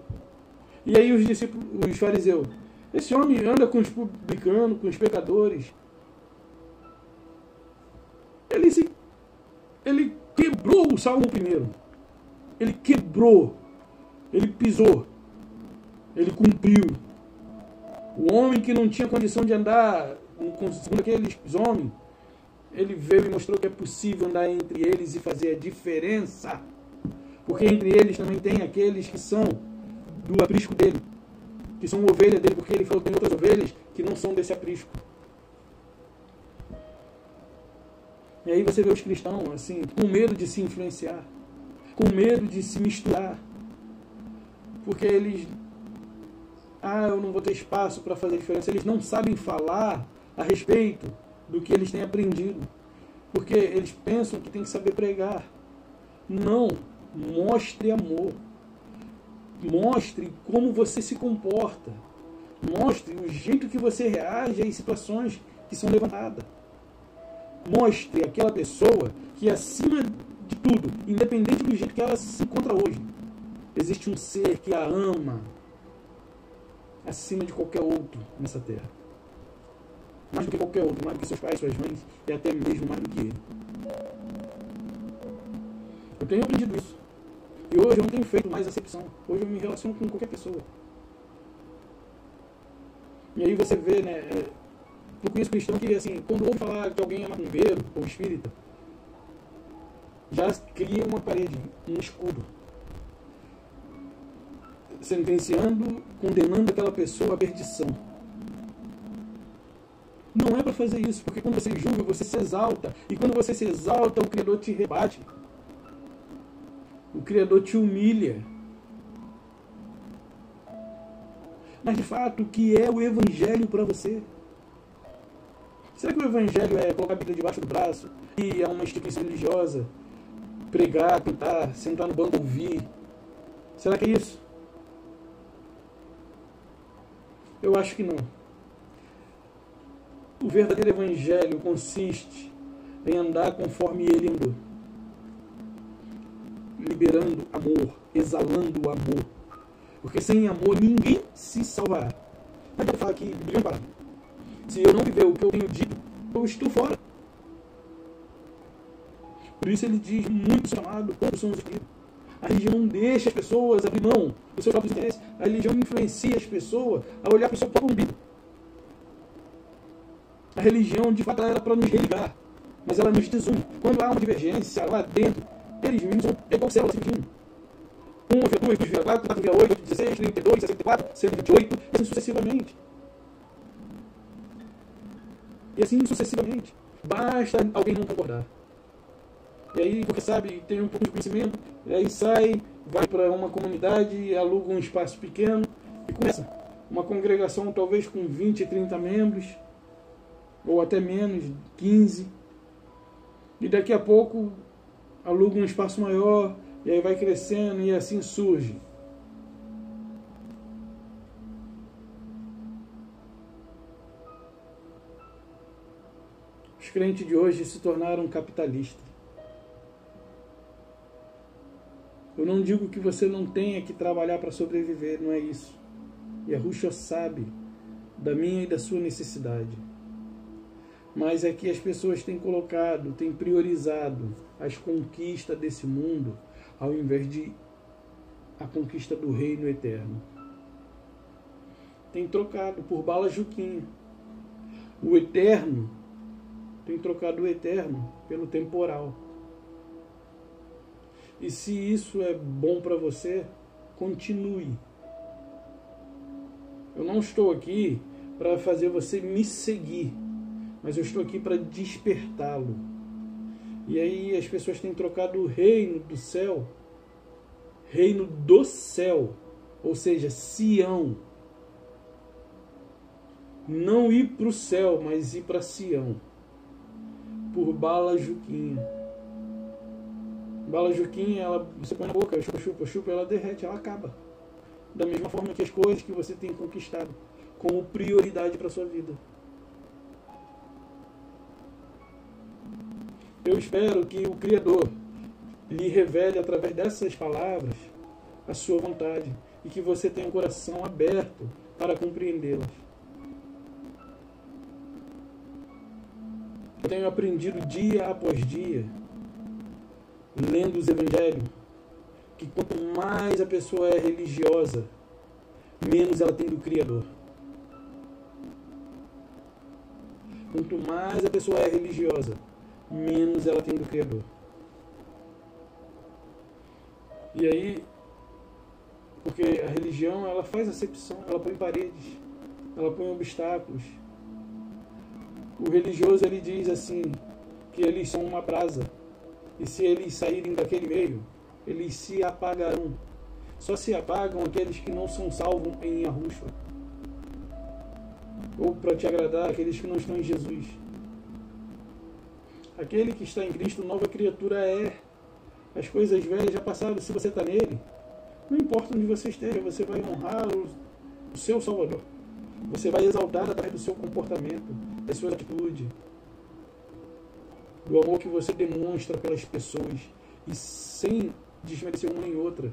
E aí os discípulos, os fariseus. Esse homem anda com os publicanos, com os pecadores. Ele quebrou o Salmo 1. Ele quebrou. Ele pisou. Ele cumpriu. O homem que não tinha condição de andar segundo aqueles homens, ele veio e mostrou que é possível andar entre eles e fazer a diferença. Porque entre eles também tem aqueles que são do aprisco dele, que são ovelha dele, porque ele falou que tem outras ovelhas que não são desse aprisco. E aí você vê os cristãos assim, com medo de se influenciar, com medo de se misturar, porque eles, eu não vou ter espaço para fazer diferença. Eles não sabem falar a respeito do que eles têm aprendido, porque eles pensam que tem que saber pregar. Não, mostre amor, mostre como você se comporta, mostre o jeito que você reage às situações que são levantadas. Mostre aquela pessoa que, acima de tudo, independente do jeito que ela se encontra hoje, existe um ser que a ama acima de qualquer outro nessa terra. Mais do que qualquer outro, mais do que seus pais, suas mães, e até mesmo mais do que ele. Eu tenho aprendido isso. E hoje eu não tenho feito mais acepção. Hoje eu me relaciono com qualquer pessoa. E aí você vê, né? Eu conheço cristão que, assim, quando ouve falar que alguém é macumbeiro ou espírita, já cria uma parede, um escudo, sentenciando, condenando aquela pessoa à perdição. Não é para fazer isso, porque quando você julga, você se exalta. E quando você se exalta, o Criador te rebate. O Criador te humilha. Mas, de fato, o que é o Evangelho para você? Será que o Evangelho é colocar a Bíblia debaixo do braço e é uma instituição religiosa, pregar, cantar, sentar no banco, ouvir? Será que é isso? Eu acho que não. O verdadeiro Evangelho consiste em andar conforme ele andou, liberando amor, exalando o amor, porque sem amor ninguém se salvará. Mas eu falo aqui, se eu não viver o que eu tenho dito, eu estou fora. Por isso ele diz muito chamado, poucos são os espíritos. A religião não deixa as pessoas abrir mão dos seus próprios interesses. A religião influencia as pessoas a olhar para o seu próprio umbigo. A religião, de fato, ela era para nos religar, mas ela nos desune. Quando há uma divergência lá dentro, eles mesmos são igual o céu, se dividindo. 1,2, 2,4, 4,8, 16, 32, 64, 128, e assim sucessivamente. E assim sucessivamente. Basta alguém não concordar. E aí, porque sabe, tem um pouco de conhecimento, e aí sai, vai para uma comunidade, aluga um espaço pequeno e começa uma congregação talvez com 20, 30 membros, ou até menos, 15. E daqui a pouco aluga um espaço maior, e aí vai crescendo e assim surge. Os crentes de hoje se tornaram capitalistas. Eu não digo que você não tenha que trabalhar para sobreviver, não é isso. Yahushua sabe da minha e da sua necessidade. Mas é que as pessoas têm colocado, têm priorizado as conquistas desse mundo ao invés de a conquista do reino eterno. Tem trocado por bala Juquinha. O eterno tem trocado o eterno pelo temporal. E se isso é bom para você, continue. Eu não estou aqui para fazer você me seguir, mas eu estou aqui para despertá-lo. E aí as pessoas têm trocado o reino do céu, ou seja, Sião. Não ir para o céu, mas ir para Sião, por bala Juquinha. Bala Juquinha, você põe na boca, chupa, ela derrete, ela acaba. da mesma forma que as coisas que você tem conquistado como prioridade para a sua vida. Eu espero que o Criador lhe revele através dessas palavras a sua vontade e que você tenha um coração aberto para compreendê-las. Eu tenho aprendido dia após dia, lendo os evangelhos, que quanto mais a pessoa é religiosa, menos ela tem do Criador. Quanto mais a pessoa é religiosa, menos ela tem do Criador. E aí, porque a religião, ela faz acepção, ela põe paredes, ela põe obstáculos. O religioso, ele diz assim, que eles são uma brasa, e se eles saírem daquele meio, eles se apagarão. Só se apagam aqueles que não são salvos em Yahushua. Ou, para te agradar, aqueles que não estão em Jesus. Aquele que está em Cristo, nova criatura é. As coisas velhas já passaram. Se você está nele, não importa onde você esteja, você vai honrar o seu Salvador. Você vai exaltar através do seu comportamento, da sua atitude, do amor que você demonstra pelas pessoas, e sem desmerecer uma em outra.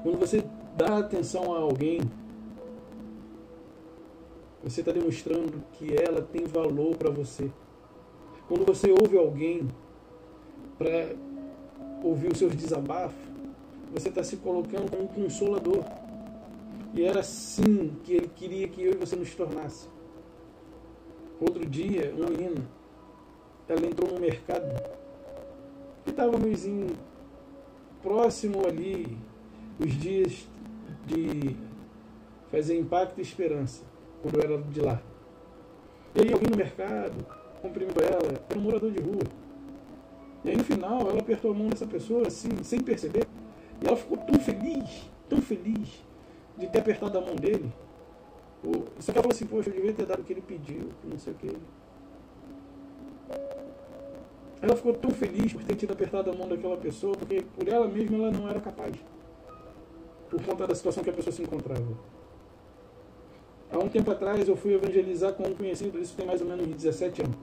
Quando você dá atenção a alguém, você está demonstrando que ela tem valor para você. Quando você ouve alguém para ouvir os seus desabafos, você está se colocando como um consolador. E era assim que ele queria que eu e você nos tornasse. Outro dia, uma menina, ela entrou no mercado e estávamos próximo ali, os dias de fazer Impacto e Esperança, quando eu era de lá. E aí eu vim no mercado, cumprimentou ela, era um morador de rua. E aí no final ela apertou a mão dessa pessoa assim, sem perceber, e ela ficou tão feliz de ter apertado a mão dele. Só que ela falou assim, poxa, eu devia ter dado o que ele pediu, não sei o que. Ela ficou tão feliz por ter tido apertado a mão daquela pessoa, porque por ela mesma ela não era capaz, por conta da situação que a pessoa se encontrava. Há um tempo atrás eu fui evangelizar com um conhecido, isso tem mais ou menos 17 anos.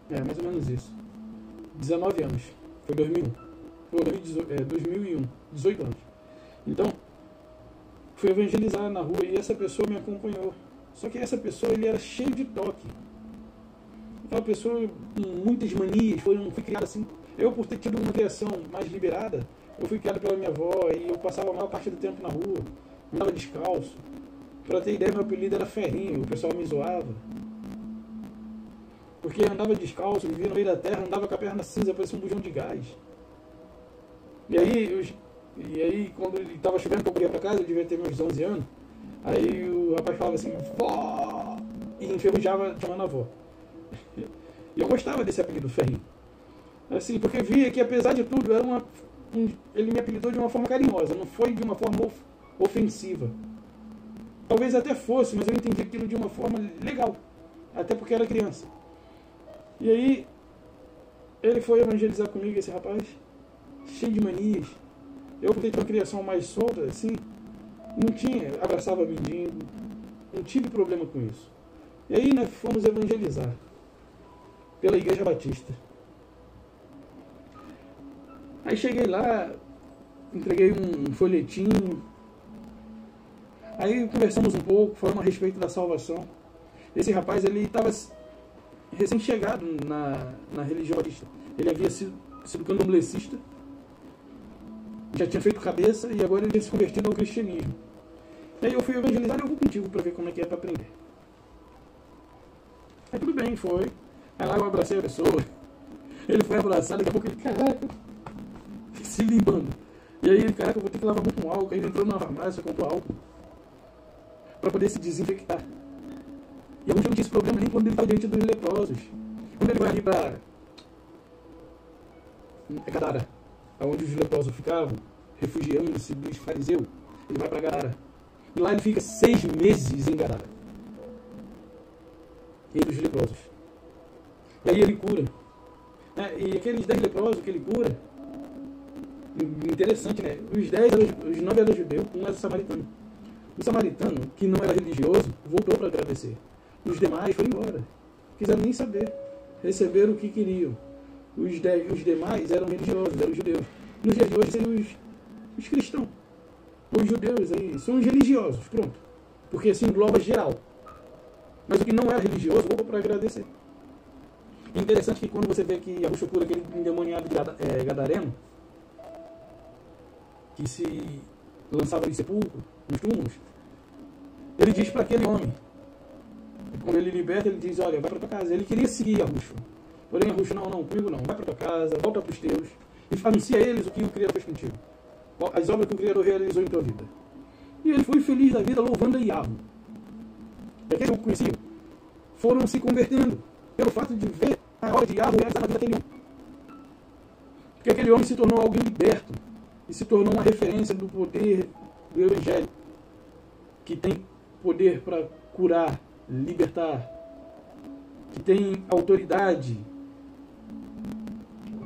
Mais ou menos isso. 19 anos. Foi 2001. Foi 2001. 18 anos. Então, fui evangelizar na rua e essa pessoa me acompanhou. Só que essa pessoa, ele era cheio de toque. Aquela pessoa com muitas manias, fui criado assim. Eu, por ter tido uma criação mais liberada, eu fui criado pela minha avó e eu passava a maior parte do tempo na rua, andava descalço. Para ter ideia, meu apelido era Ferrinho, o pessoal me zoava. Porque andava descalço, vivia no meio da terra, andava com a perna cinza, parecia um bujão de gás. E aí quando ele estava chovendo, que eu corria para casa, eu devia ter meus 11 anos, aí o rapaz falava assim, vó, e enferrujava chamando a avó. E eu gostava desse apelido, Ferrinho. Assim, porque via que apesar de tudo, ele me apelidou de uma forma carinhosa, não foi de uma forma ofensiva. Talvez até fosse, mas eu entendi aquilo de uma forma legal, até porque era criança. E aí, ele foi evangelizar comigo, esse rapaz, cheio de manias. Eu, por ter uma criação mais solta, assim, abraçava mendigo, não tive problema com isso. E aí, nós fomos evangelizar pela Igreja Batista. Aí cheguei lá, entreguei um folhetinho, aí conversamos um pouco, falamos a respeito da salvação. Esse rapaz, ele estava recém-chegado na religião batista. Ele havia sido candomblessista, já tinha feito cabeça e agora ele tinha se convertido ao cristianismo. Aí eu fui evangelizar e eu vou contigo para ver como é que é para aprender. Aí tudo bem, foi. Aí lá eu abracei a pessoa, ele foi abraçado, daqui a pouco ele, caraca, se limpando. E aí, caraca, eu vou ter que lavar muito com álcool. Aí ele entrou na farmácia, comprou álcool para poder se desinfectar. E alguns não tinha esse problema nem quando ele vai diante dos leprosos. Quando ele vai ali para Gadara, onde os leprosos ficavam, refugiando-se dos fariseus, ele vai para Gadara. E lá ele fica 6 meses em Gadara, entre os leprosos. E aí ele cura. E aqueles 10 leprosos que ele cura, interessante, né? Os 9 eram judeus, um era samaritano. O samaritano, que não era religioso, voltou para agradecer. Os demais foram embora. Não quiseram nem saber. Receberam o que queriam. Os demais eram religiosos, eram judeus. Nos dias de hoje seriam os cristãos. Os judeus aí são os religiosos, pronto. Porque assim engloba geral. Mas o que não era religioso, voltou para agradecer. É interessante que quando você vê que Yahushua cura aquele endemoniado gadareno, que se lançava de sepulcro, nos túmulos, ele diz para aquele homem, quando ele liberta, ele diz, olha, vai para tua casa. Ele queria seguir Yahushua. Porém, Yahushua, não, comigo não, vai para tua casa, volta para os teus, e anuncia a eles o que o Criador fez contigo. As obras que o Criador realizou em tua vida. E ele foi feliz da vida, louvando a Yahweh. E aqueles que o conheciam foram se convertendo, pelo fato de ver a obra de Yahweh realizada na vida daquele homem. Porque aquele homem se tornou alguém liberto, e se tornou uma referência do poder do Evangelho, que tem poder para curar, libertar, que tem autoridade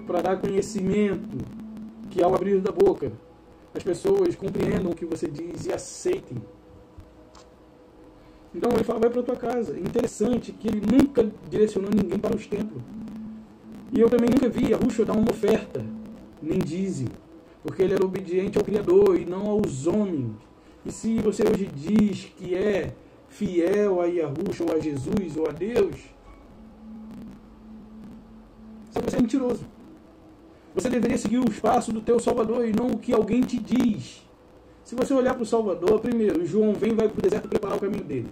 para dar conhecimento, que ao abrir da boca as pessoas compreendam o que você diz e aceitem. Então ele fala, vai para tua casa. Interessante que ele nunca direcionou ninguém para os templos. E eu também nunca vi Yahushua dar uma oferta, nem dízimo, porque ele era obediente ao Criador e não aos homens. E se você hoje diz que é fiel a Yahushua, ou a Jesus, ou a Deus, você é mentiroso. Você deveria seguir os passos do teu Salvador e não o que alguém te diz. Se você olhar para o Salvador, primeiro, João vem e vai para o deserto preparar o caminho dele.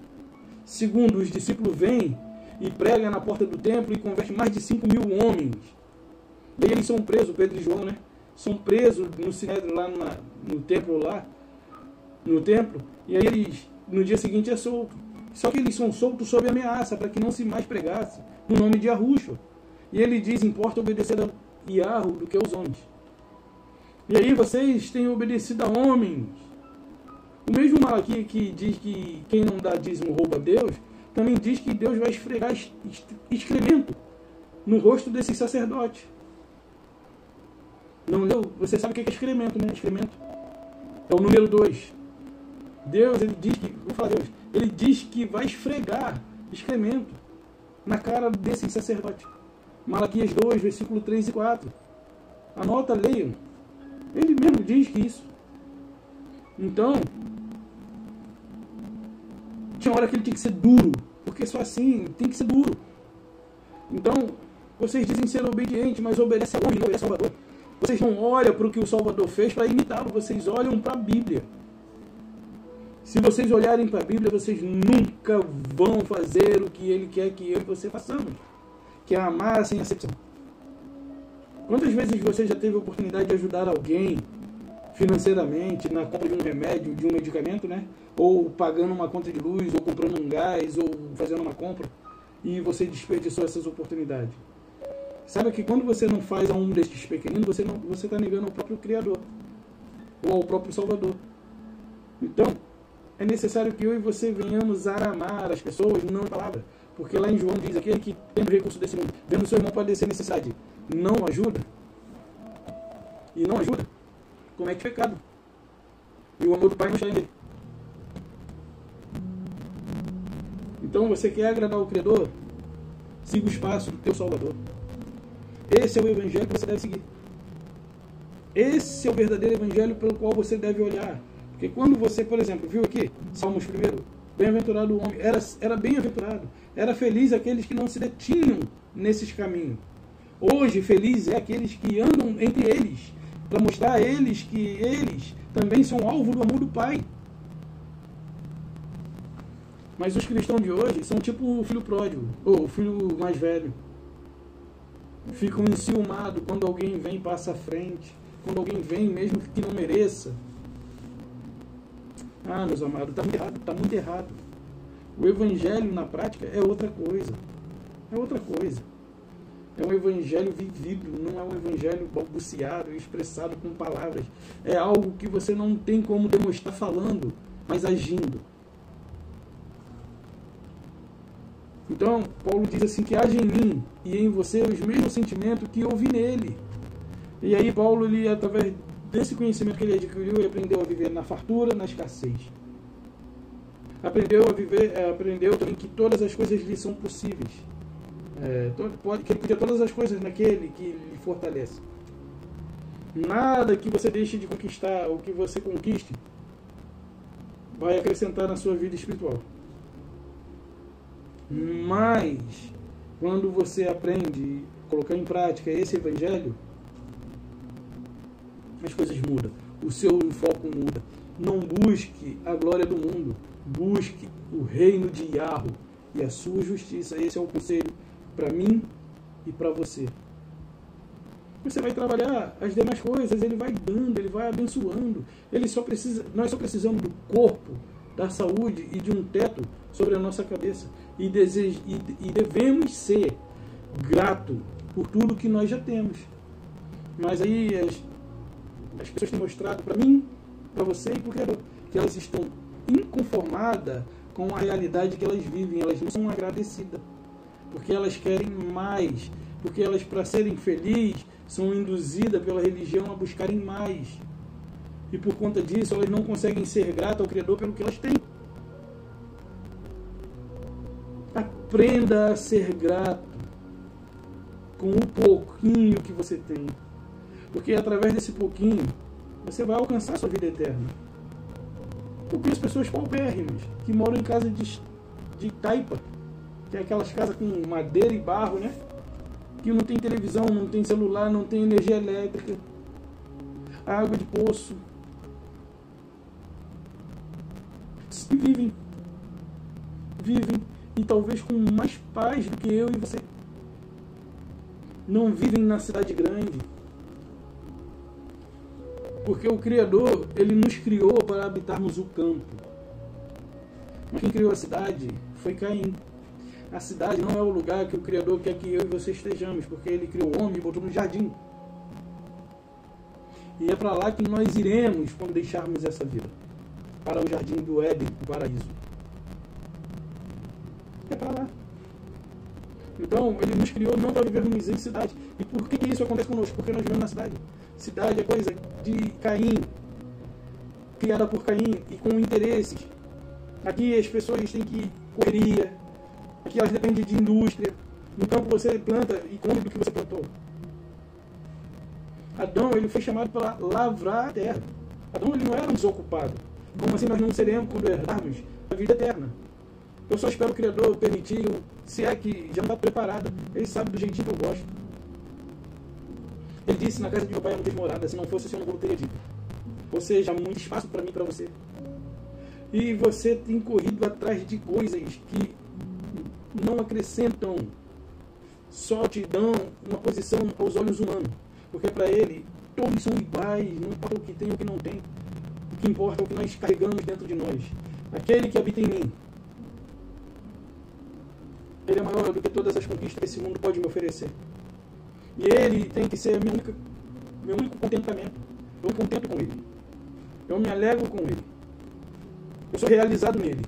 Segundo, os discípulos vêm e pregam na porta do templo e convertem mais de 5.000 homens. E aí eles são presos, Pedro e João, né? São presos no Sinédrio, lá no templo, e aí eles, no dia seguinte, é solto. Só que eles são soltos sob ameaça, para que não se mais pregasse no nome de Yahushua. E ele diz, importa obedecer a Yahu do que aos homens. E aí vocês têm obedecido a homens. O mesmo Malaquias que diz que quem não dá dízimo rouba a Deus, também diz que Deus vai esfregar excremento no rosto desses sacerdotes. Não leu? Você sabe o que é excremento, né? Excremento é o número 2. Deus, ele diz que, vou falar Deus, ele diz que vai esfregar excremento na cara desses sacerdotes. Malaquias 2, versículo 3 e 4. Anota, leiam. Ele mesmo diz que isso. Então, tinha hora que ele tinha que ser duro, porque só assim tem que ser duro. Então, vocês dizem ser obedientes, mas obedecem a homem, não obedecem ao Salvador. Vocês não olham para o que o Salvador fez para imitá-lo, vocês olham para a Bíblia. Se vocês olharem para a Bíblia, vocês nunca vão fazer o que ele quer que eu e você façamos, que é amar sem acepção. Quantas vezes você já teve a oportunidade de ajudar alguém financeiramente na compra de um remédio, de um medicamento, né? Ou pagando uma conta de luz, ou comprando um gás, ou fazendo uma compra, e você desperdiçou essas oportunidades? Sabe que quando você não faz a um destes pequeninos, você está negando ao próprio Criador, ou ao próprio Salvador. Então, é necessário que eu e você venhamos a amar as pessoas, não a palavra. Porque lá em João diz, aquele que tem o recurso desse mundo, vendo seu irmão padecer necessidade, não ajuda, e não ajuda, comete pecado. E o amor do Pai não está nele. Então, você quer agradar o Criador? Siga os passos do teu Salvador. Esse é o Evangelho que você deve seguir. Esse é o verdadeiro Evangelho pelo qual você deve olhar. Porque quando você, por exemplo, viu aqui, Salmos 1, bem-aventurado o homem, era bem-aventurado, era feliz aqueles que não se detinham nesses caminhos. Hoje, feliz é aqueles que andam entre eles, para mostrar a eles que eles também são alvo do amor do Pai. Mas os cristãos de hoje são tipo o filho pródigo, ou o filho mais velho. Ficam enciumados quando alguém vem e passa à frente, quando alguém vem mesmo que não mereça. Ah, meus amados, está muito errado, está muito errado. O Evangelho na prática é outra coisa. É outra coisa. É um Evangelho vivido, não é um Evangelho balbuciado e expressado com palavras. É algo que você não tem como demonstrar falando, mas agindo. Então, Paulo diz assim, que haja em mim e em você os mesmos sentimentos que houve nele. E aí Paulo, ele, através desse conhecimento que ele adquiriu, ele aprendeu a viver na fartura, na escassez. Aprendeu também que todas as coisas lhe são possíveis. Que ele podia todas as coisas naquele que lhe fortalece. Nada que você deixe de conquistar ou que você conquiste vai acrescentar na sua vida espiritual. Mas quando você aprende a colocar em prática esse evangelho, as coisas mudam, o seu foco muda. Não busque a glória do mundo, busque o reino de Yahweh e a sua justiça. Esse é o conselho para mim e para você. Você vai trabalhar as demais coisas, ele vai dando, ele vai abençoando. Nós só precisamos do corpo, da saúde e de um teto sobre a nossa cabeça. E devemos ser gratos por tudo que nós já temos. Mas aí as pessoas têm mostrado para mim, para você e para o Criador, que elas estão inconformadas com a realidade que elas vivem. Elas não são agradecidas, porque elas querem mais, porque elas, para serem felizes, são induzidas pela religião a buscarem mais. E por conta disso, elas não conseguem ser gratas ao Criador pelo que elas têm. Aprenda a ser grato com o pouquinho que você tem. Porque através desse pouquinho, você vai alcançar a sua vida eterna. Porque as pessoas paupérrimas, que moram em casa de taipa, que é aquelas casas com madeira e barro, né? Que não tem televisão, não tem celular, não tem energia elétrica, água de poço. Vivem e talvez com mais paz do que eu e você. Não vivem na cidade grande. Porque o Criador, ele nos criou para habitarmos o campo. Mas quem criou a cidade foi Caim. A cidade não é o lugar que o Criador quer que eu e você estejamos, porque ele criou o homem e botou no jardim. E é para lá que nós iremos quando deixarmos essa vida. Para o jardim do Éden, o paraíso. É para lá. Então, ele nos criou não para vivermos em cidade. E por que isso acontece conosco? Porque nós vivemos na cidade. Cidade é coisa de Caim, criada por Caim e com interesses. Aqui as pessoas têm que correria. Aqui elas dependem de indústria. No campo você planta e come do que você plantou. Adão, ele foi chamado para lavrar a terra. Adão, ele não era um desocupado. Como assim nós não seremos quando herdarmos a vida eterna? Eu só espero o Criador permitir, se é que já não está preparado. Ele sabe do jeitinho que eu gosto. Ele disse, na casa de meu pai há muitas moradas, se não fosse, o Senhor não teria dito. Ou seja, há muito espaço para mim e para você. E você tem corrido atrás de coisas que não acrescentam, só te dão uma posição aos olhos humanos. Porque para ele, todos são iguais, não importa o que tem ou o que não tem. O que importa é o que nós carregamos dentro de nós. Aquele que habita em mim, ele é maior do que todas as conquistas que esse mundo pode me oferecer. E ele tem que ser meu único contentamento. Eu me contento com ele. Eu me alegro com ele. Eu sou realizado nele.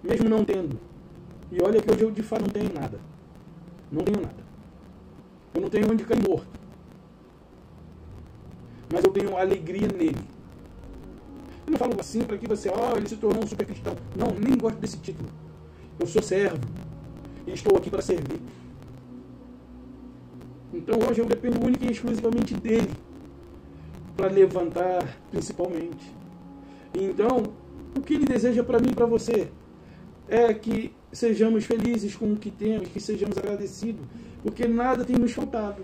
Mesmo não tendo. E olha que hoje eu de fato não tenho nada. Não tenho nada. Eu não tenho onde cair morto. Mas eu tenho alegria nele. Eu não falo assim para que você, ele se tornou um super cristão. Não, nem gosto desse título. Eu sou servo. E estou aqui para servir. Então hoje eu dependo única e exclusivamente dele. Para levantar, principalmente. Então, o que ele deseja para mim e para você é que sejamos felizes com o que temos, que sejamos agradecidos, porque nada tem nos faltado.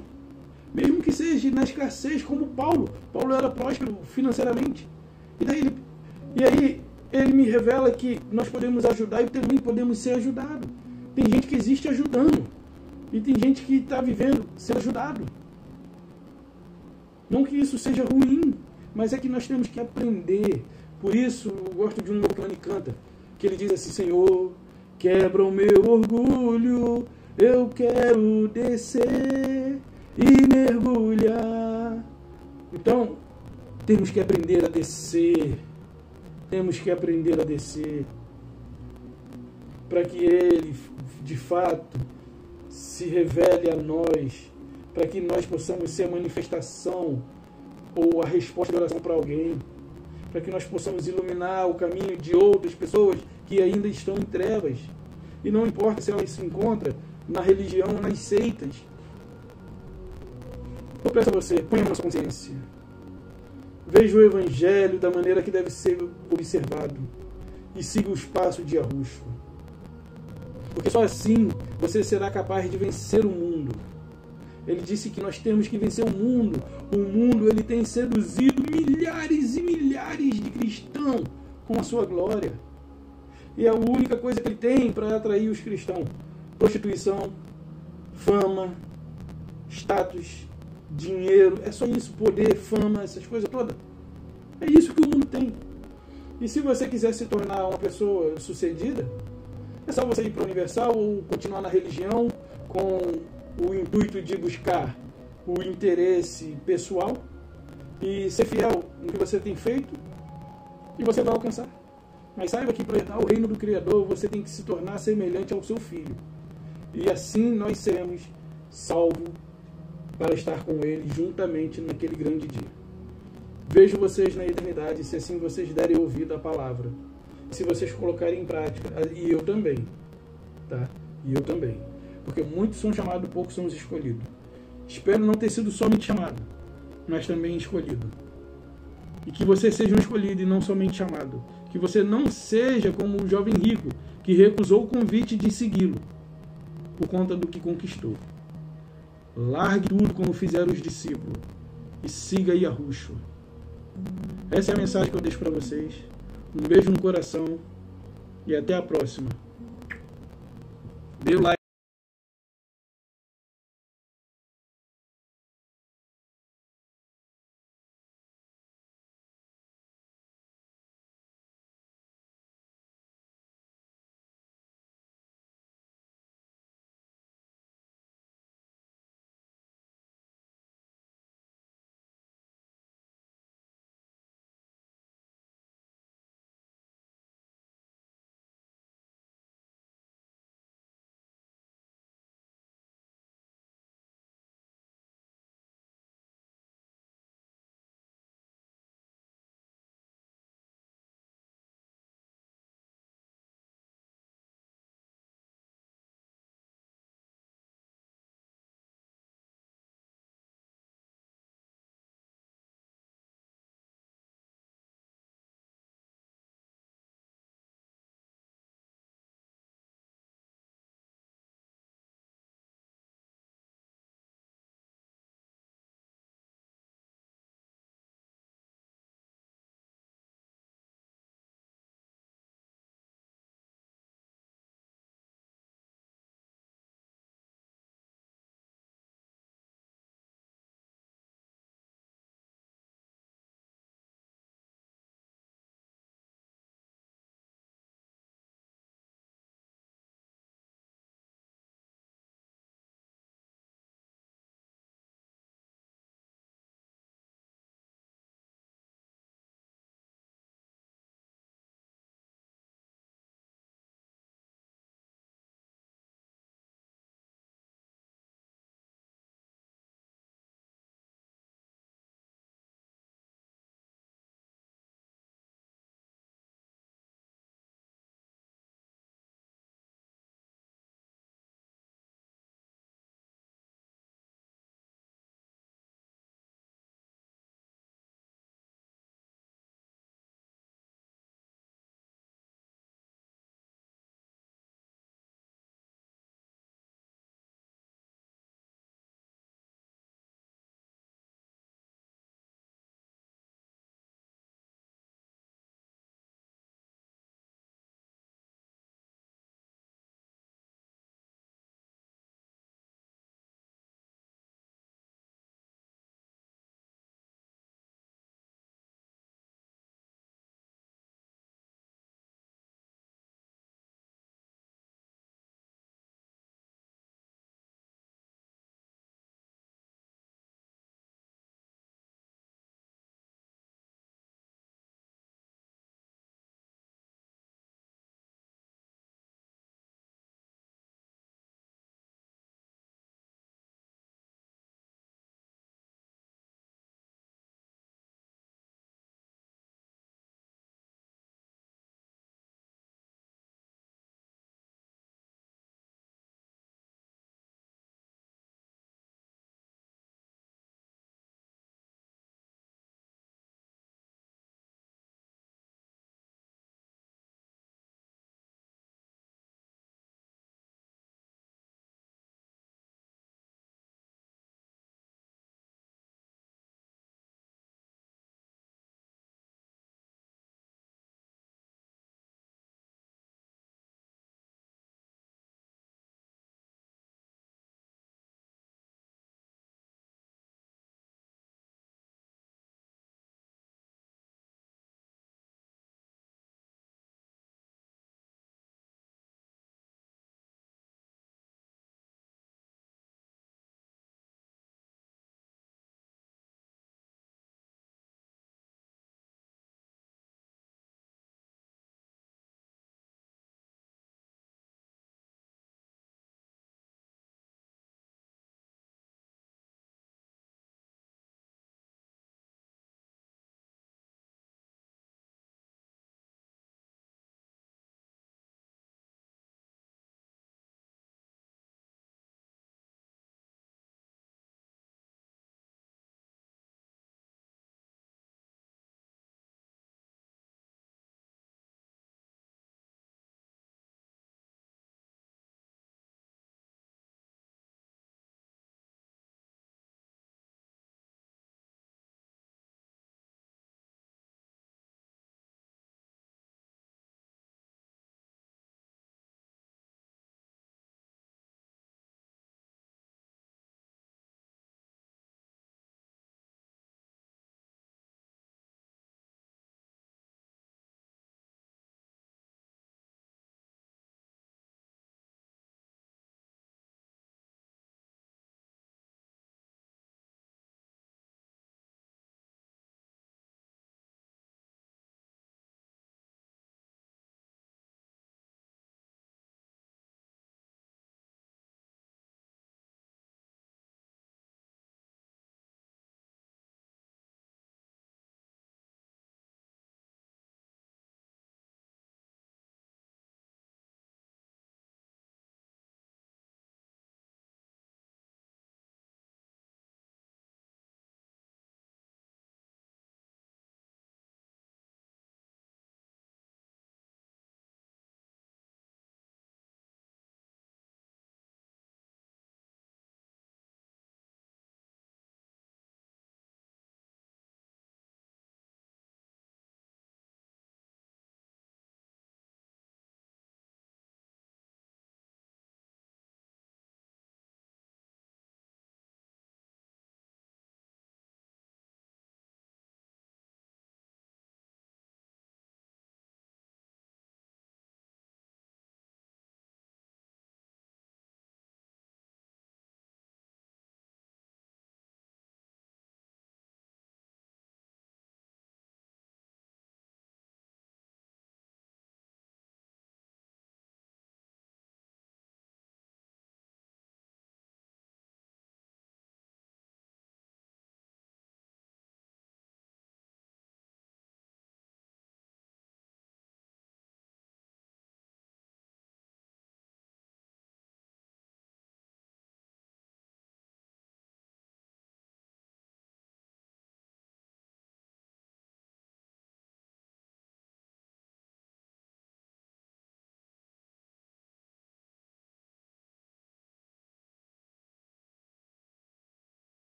Mesmo que seja na escassez, como Paulo. Paulo era próspero financeiramente. E aí ele me revela que nós podemos ajudar e também podemos ser ajudados. Tem gente que existe ajudando. E tem gente que está vivendo sendo ajudado. Não que isso seja ruim, mas é que nós temos que aprender. Por isso eu gosto de um louvor que ele canta, que ele diz assim: Senhor, quebra o meu orgulho, eu quero descer e mergulhar. Então, temos que aprender a descer. Temos que aprender a descer. Para que ele de fato se revele a nós, para que nós possamos ser a manifestação ou a resposta de oração para alguém, para que nós possamos iluminar o caminho de outras pessoas que ainda estão em trevas. E não importa se elas se encontram na religião, nas seitas. Eu peço a você, ponha na sua consciência. Veja o Evangelho da maneira que deve ser observado e siga os passos de Yahushua. Porque só assim você será capaz de vencer o mundo. Ele disse que nós temos que vencer o mundo. O mundo, ele tem seduzido milhares e milhares de cristãos com a sua glória. E a única coisa que ele tem para atrair os cristãos: prostituição, fama, status, dinheiro. É só isso, poder, fama, essas coisas todas. É isso que o mundo tem. E se você quiser se tornar uma pessoa sucedida, é só você ir para o Universal ou continuar na religião com o intuito de buscar o interesse pessoal e ser fiel no que você tem feito, e você vai alcançar. Mas saiba que para herdar o reino do Criador, você tem que se tornar semelhante ao seu filho. E assim nós seremos salvos para estar com ele juntamente naquele grande dia. Vejo vocês na eternidade, se assim vocês derem ouvido à palavra. Se vocês colocarem em prática, e eu também, tá? E eu também. Porque muitos são chamados, poucos são os escolhidos. Espero não ter sido somente chamado, mas também escolhido. E que você seja um escolhido e não somente chamado. Que você não seja como o jovem rico, que recusou o convite de segui-lo, por conta do que conquistou. Largue tudo como fizeram os discípulos e siga Yahushua. Essa é a mensagem que eu deixo para vocês. Um beijo no coração e até a próxima. Dê o like.